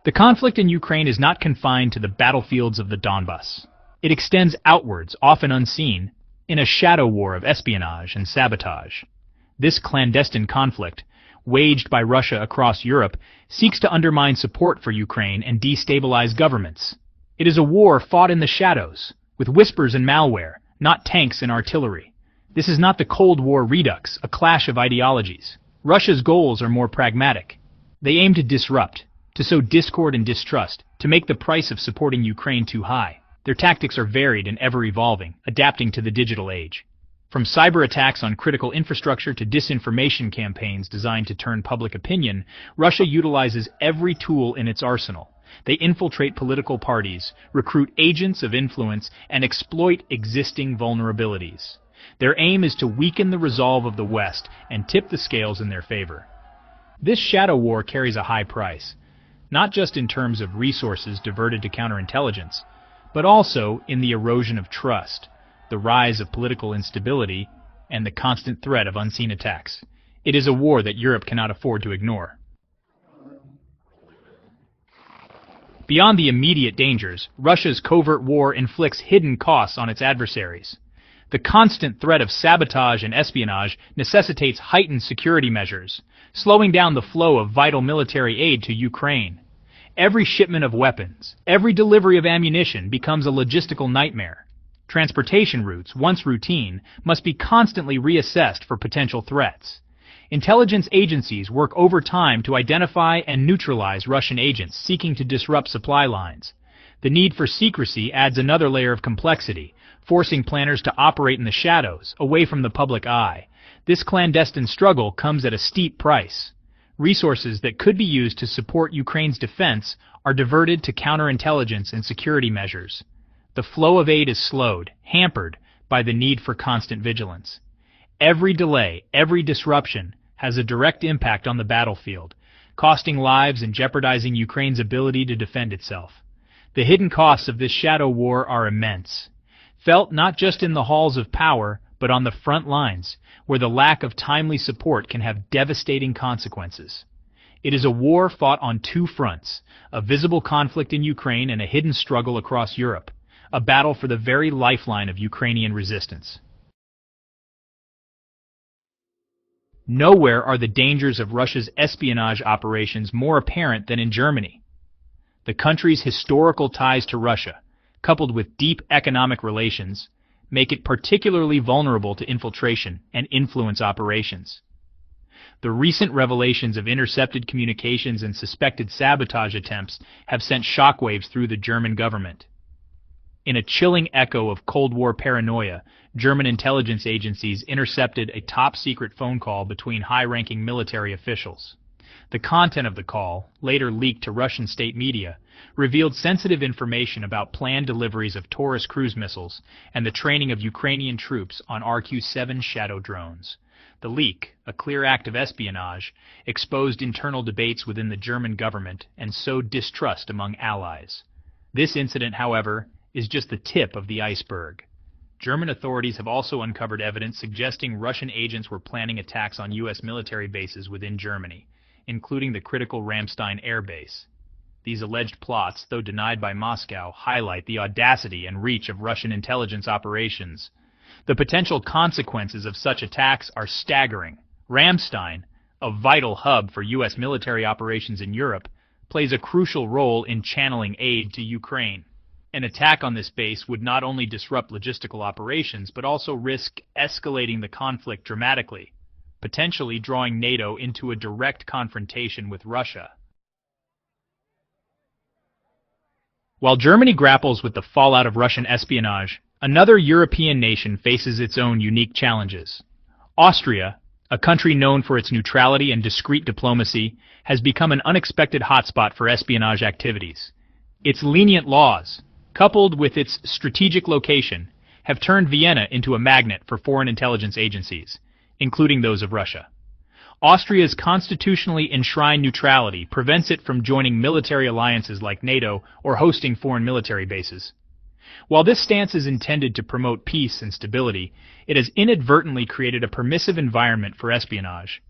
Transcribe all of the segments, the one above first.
The conflict in Ukraine is not confined to the battlefields of the Donbas. It extends outwards, often unseen, in a shadow war of espionage and sabotage. This clandestine conflict, waged by Russia across Europe, seeks to undermine support for Ukraine and destabilize governments. It is a war fought in the shadows, with whispers and malware, not tanks and artillery. This is not the Cold War redux, a clash of ideologies. Russia's goals are more pragmatic. They aim to disrupt, to sow discord and distrust, to make the price of supporting Ukraine too high. Their tactics are varied and ever-evolving, adapting to the digital age. From cyber attacks on critical infrastructure to disinformation campaigns designed to turn public opinion, Russia utilizes every tool in its arsenal. They infiltrate political parties, recruit agents of influence, and exploit existing vulnerabilities. Their aim is to weaken the resolve of the West and tip the scales in their favor. This shadow war carries a high price, not just in terms of resources diverted to counterintelligence, but also in the erosion of trust, the rise of political instability, and the constant threat of unseen attacks. It is a war that Europe cannot afford to ignore. Beyond the immediate dangers, Russia's covert war inflicts hidden costs on its adversaries. The constant threat of sabotage and espionage necessitates heightened security measures, slowing down the flow of vital military aid to Ukraine. Every shipment of weapons, every delivery of ammunition becomes a logistical nightmare. Transportation routes, once routine, must be constantly reassessed for potential threats. Intelligence agencies work overtime to identify and neutralize Russian agents seeking to disrupt supply lines. The need for secrecy adds another layer of complexity, forcing planners to operate in the shadows, away from the public eye. This clandestine struggle comes at a steep price. Resources that could be used to support Ukraine's defense are diverted to counterintelligence and security measures. The flow of aid is slowed, hampered by the need for constant vigilance. Every delay, every disruption has a direct impact on the battlefield, costing lives and jeopardizing Ukraine's ability to defend itself. The hidden costs of this shadow war are immense, felt not just in the halls of power, but on the front lines, where the lack of timely support can have devastating consequences. It is a war fought on two fronts, a visible conflict in Ukraine and a hidden struggle across Europe, a battle for the very lifeline of Ukrainian resistance. Nowhere are the dangers of Russia's espionage operations more apparent than in Germany. The country's historical ties to Russia, coupled with deep economic relations, make it particularly vulnerable to infiltration and influence operations. The recent revelations of intercepted communications and suspected sabotage attempts have sent shockwaves through the German government. In a chilling echo of Cold War paranoia, German intelligence agencies intercepted a top-secret phone call between high-ranking military officials. The content of the call, later leaked to Russian state media, revealed sensitive information about planned deliveries of Taurus cruise missiles and the training of Ukrainian troops on RQ-7 Shadow drones. The leak, a clear act of espionage, exposed internal debates within the German government and sowed distrust among allies. This incident, however, is just the tip of the iceberg. German authorities have also uncovered evidence suggesting Russian agents were planning attacks on U.S. military bases within Germany, including the critical Ramstein air base. These alleged plots, though denied by Moscow, highlight the audacity and reach of Russian intelligence operations. The potential consequences of such attacks are staggering. Ramstein, a vital hub for U.S. military operations in Europe, plays a crucial role in channeling aid to Ukraine. An attack on this base would not only disrupt logistical operations, but also risk escalating the conflict dramatically, potentially drawing NATO into a direct confrontation with Russia. While Germany grapples with the fallout of Russian espionage, another European nation faces its own unique challenges. Austria, a country known for its neutrality and discreet diplomacy, has become an unexpected hotspot for espionage activities. Its lenient laws, coupled with its strategic location, have turned Vienna into a magnet for foreign intelligence agencies, including those of Russia. Austria's constitutionally enshrined neutrality prevents it from joining military alliances like NATO or hosting foreign military bases. While this stance is intended to promote peace and stability, it has inadvertently created a permissive environment for espionage.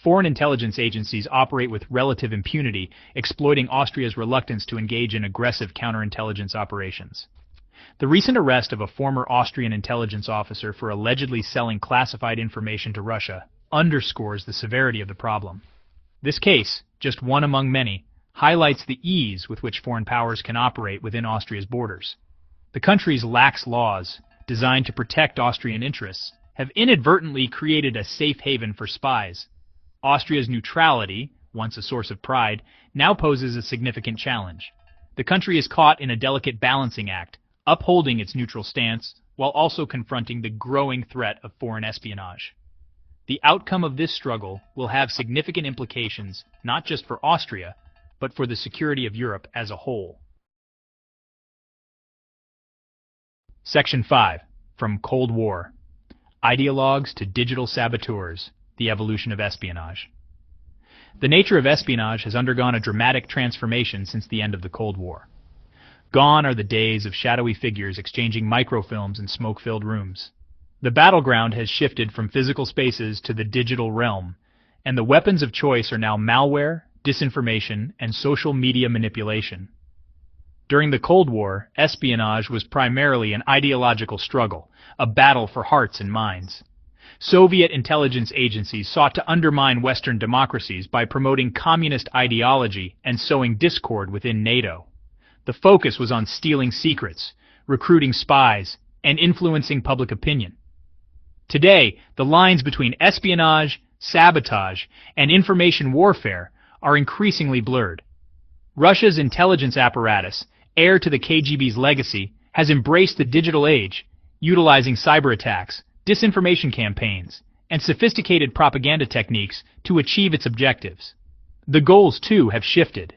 Foreign intelligence agencies operate with relative impunity, exploiting Austria's reluctance to engage in aggressive counterintelligence operations. The recent arrest of a former Austrian intelligence officer for allegedly selling classified information to Russia underscores the severity of the problem. This case, just one among many, highlights the ease with which foreign powers can operate within Austria's borders. The country's lax laws, designed to protect Austrian interests, have inadvertently created a safe haven for spies. Austria's neutrality, once a source of pride, now poses a significant challenge. The country is caught in a delicate balancing act, upholding its neutral stance while also confronting the growing threat of foreign espionage. The outcome of this struggle will have significant implications not just for Austria, but for the security of Europe as a whole. Section 5. From Cold War: Ideologues to Digital Saboteurs, the Evolution of Espionage. The nature of espionage has undergone a dramatic transformation since the end of the Cold War. Gone are the days of shadowy figures exchanging microfilms in smoke-filled rooms. The battleground has shifted from physical spaces to the digital realm, and the weapons of choice are now malware, disinformation, and social media manipulation. During the Cold War, espionage was primarily an ideological struggle, a battle for hearts and minds. Soviet intelligence agencies sought to undermine Western democracies by promoting communist ideology and sowing discord within NATO. The focus was on stealing secrets, recruiting spies, and influencing public opinion. Today, the lines between espionage, sabotage, and information warfare are increasingly blurred. Russia's intelligence apparatus, heir to the KGB's legacy, has embraced the digital age, utilizing cyber attacks, disinformation campaigns, and sophisticated propaganda techniques to achieve its objectives. The goals, too, have shifted.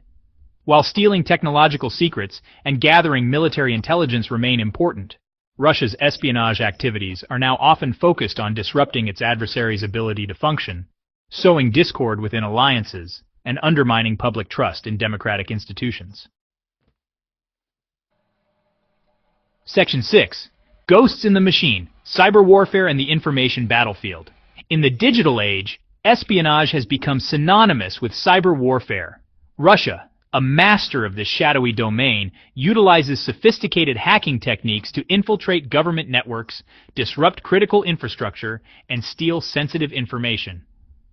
While stealing technological secrets and gathering military intelligence remain important, Russia's espionage activities are now often focused on disrupting its adversaries' ability to function, sowing discord within alliances, and undermining public trust in democratic institutions. Section 6. Ghosts in the Machine: Cyber Warfare and the Information Battlefield. In the digital age, espionage has become synonymous with cyber warfare. Russia, a master of this shadowy domain, utilizes sophisticated hacking techniques to infiltrate government networks, disrupt critical infrastructure, and steal sensitive information.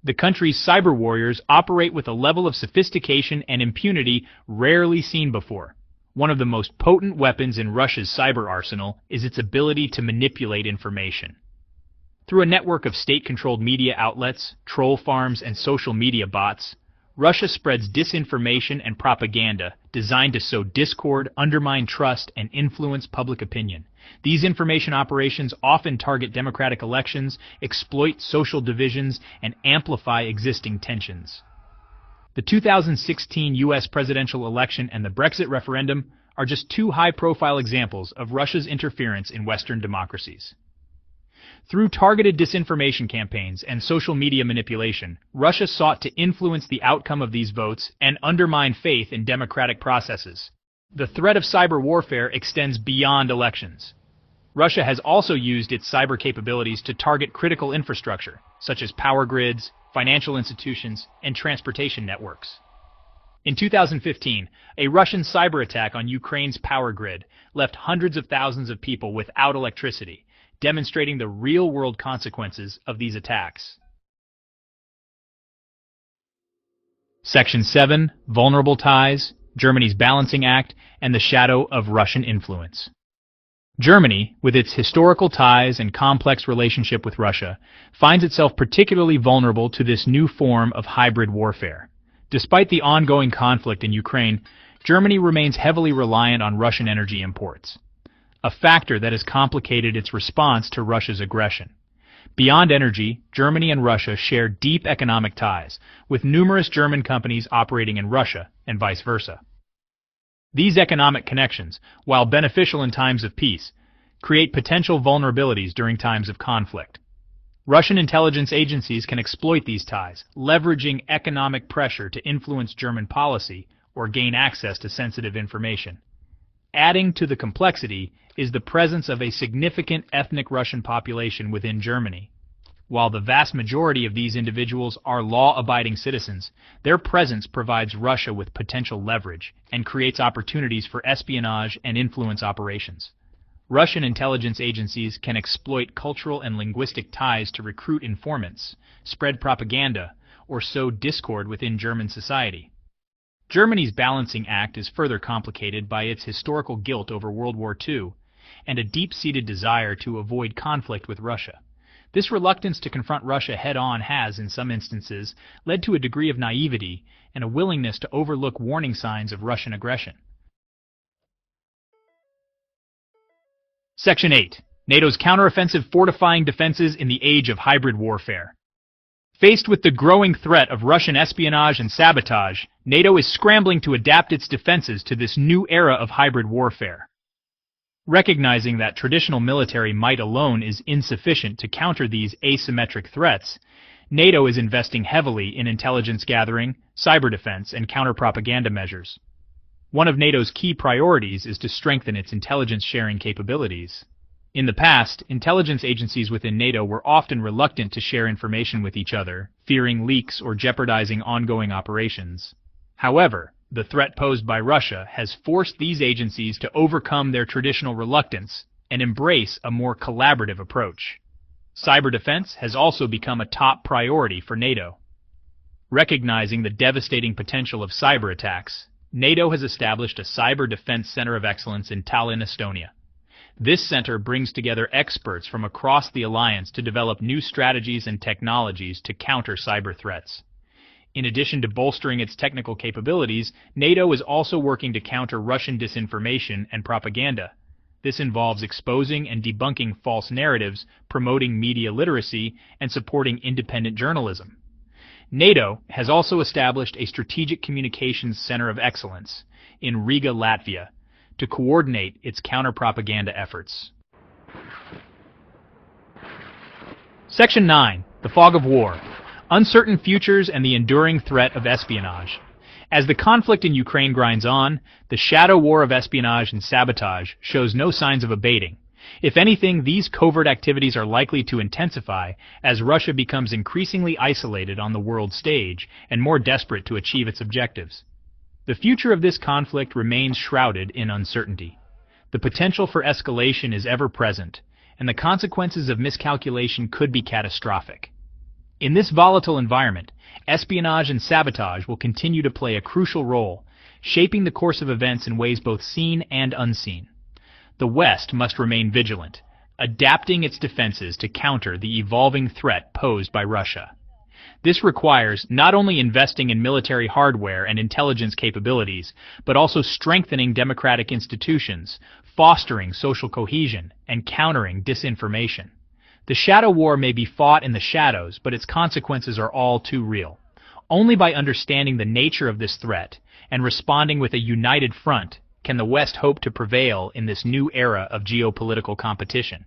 The country's cyber warriors operate with a level of sophistication and impunity rarely seen before. One of the most potent weapons in Russia's cyber arsenal is its ability to manipulate information. Through a network of state-controlled media outlets, troll farms, and social media bots, Russia spreads disinformation and propaganda designed to sow discord, undermine trust, and influence public opinion. These information operations often target democratic elections, exploit social divisions, and amplify existing tensions. The 2016 U.S. presidential election and the Brexit referendum are just two high-profile examples of Russia's interference in Western democracies. Through targeted disinformation campaigns and social media manipulation, Russia sought to influence the outcome of these votes and undermine faith in democratic processes. The threat of cyber warfare extends beyond elections. Russia has also used its cyber capabilities to target critical infrastructure, such as power grids, financial institutions, and transportation networks. In 2015, a Russian cyber attack on Ukraine's power grid left hundreds of thousands of people without electricity, demonstrating the real-world consequences of these attacks. Section 7. Vulnerable Ties: Germany's Balancing Act and the Shadow of Russian Influence. Germany, with its historical ties and complex relationship with Russia, finds itself particularly vulnerable to this new form of hybrid warfare. Despite the ongoing conflict in Ukraine, Germany remains heavily reliant on Russian energy imports, a factor that has complicated its response to Russia's aggression. Beyond energy, Germany and Russia share deep economic ties, with numerous German companies operating in Russia and vice versa. These economic connections, while beneficial in times of peace, create potential vulnerabilities during times of conflict. Russian intelligence agencies can exploit these ties, leveraging economic pressure to influence German policy or gain access to sensitive information. Adding to the complexity is the presence of a significant ethnic Russian population within Germany. While the vast majority of these individuals are law-abiding citizens, their presence provides Russia with potential leverage and creates opportunities for espionage and influence operations. Russian intelligence agencies can exploit cultural and linguistic ties to recruit informants, spread propaganda, or sow discord within German society. Germany's balancing act is further complicated by its historical guilt over World War II and a deep-seated desire to avoid conflict with Russia. This reluctance to confront Russia head-on has, in some instances, led to a degree of naivety and a willingness to overlook warning signs of Russian aggression. Section 8. NATO's counteroffensive fortifying defenses in the age of hybrid warfare. Faced with the growing threat of Russian espionage and sabotage, NATO is scrambling to adapt its defenses to this new era of hybrid warfare. Recognizing that traditional military might alone is insufficient to counter these asymmetric threats, NATO is investing heavily in intelligence gathering, cyber defense, and counter-propaganda measures. One of NATO's key priorities is to strengthen its intelligence sharing capabilities. In the past, intelligence agencies within NATO were often reluctant to share information with each other, fearing leaks or jeopardizing ongoing operations. However, the threat posed by Russia has forced these agencies to overcome their traditional reluctance and embrace a more collaborative approach. Cyber defense has also become a top priority for NATO. Recognizing the devastating potential of cyber attacks, NATO has established a Cyber Defense Center of Excellence in Tallinn, Estonia. This center brings together experts from across the alliance to develop new strategies and technologies to counter cyber threats. In addition to bolstering its technical capabilities, NATO is also working to counter Russian disinformation and propaganda. This involves exposing and debunking false narratives, promoting media literacy, and supporting independent journalism. NATO has also established a Strategic Communications Center of Excellence in Riga, Latvia, to coordinate its counter-propaganda efforts. Section 9. The Fog of War. Uncertain futures and the enduring threat of espionage. As the conflict in Ukraine grinds on, the shadow war of espionage and sabotage shows no signs of abating. If anything, these covert activities are likely to intensify as Russia becomes increasingly isolated on the world stage and more desperate to achieve its objectives. The future of this conflict remains shrouded in uncertainty. The potential for escalation is ever present, and the consequences of miscalculation could be catastrophic. In this volatile environment, espionage and sabotage will continue to play a crucial role, shaping the course of events in ways both seen and unseen. The West must remain vigilant, adapting its defenses to counter the evolving threat posed by Russia. This requires not only investing in military hardware and intelligence capabilities, but also strengthening democratic institutions, fostering social cohesion, and countering disinformation. The shadow war may be fought in the shadows, but its consequences are all too real. Only by understanding the nature of this threat and responding with a united front can the West hope to prevail in this new era of geopolitical competition.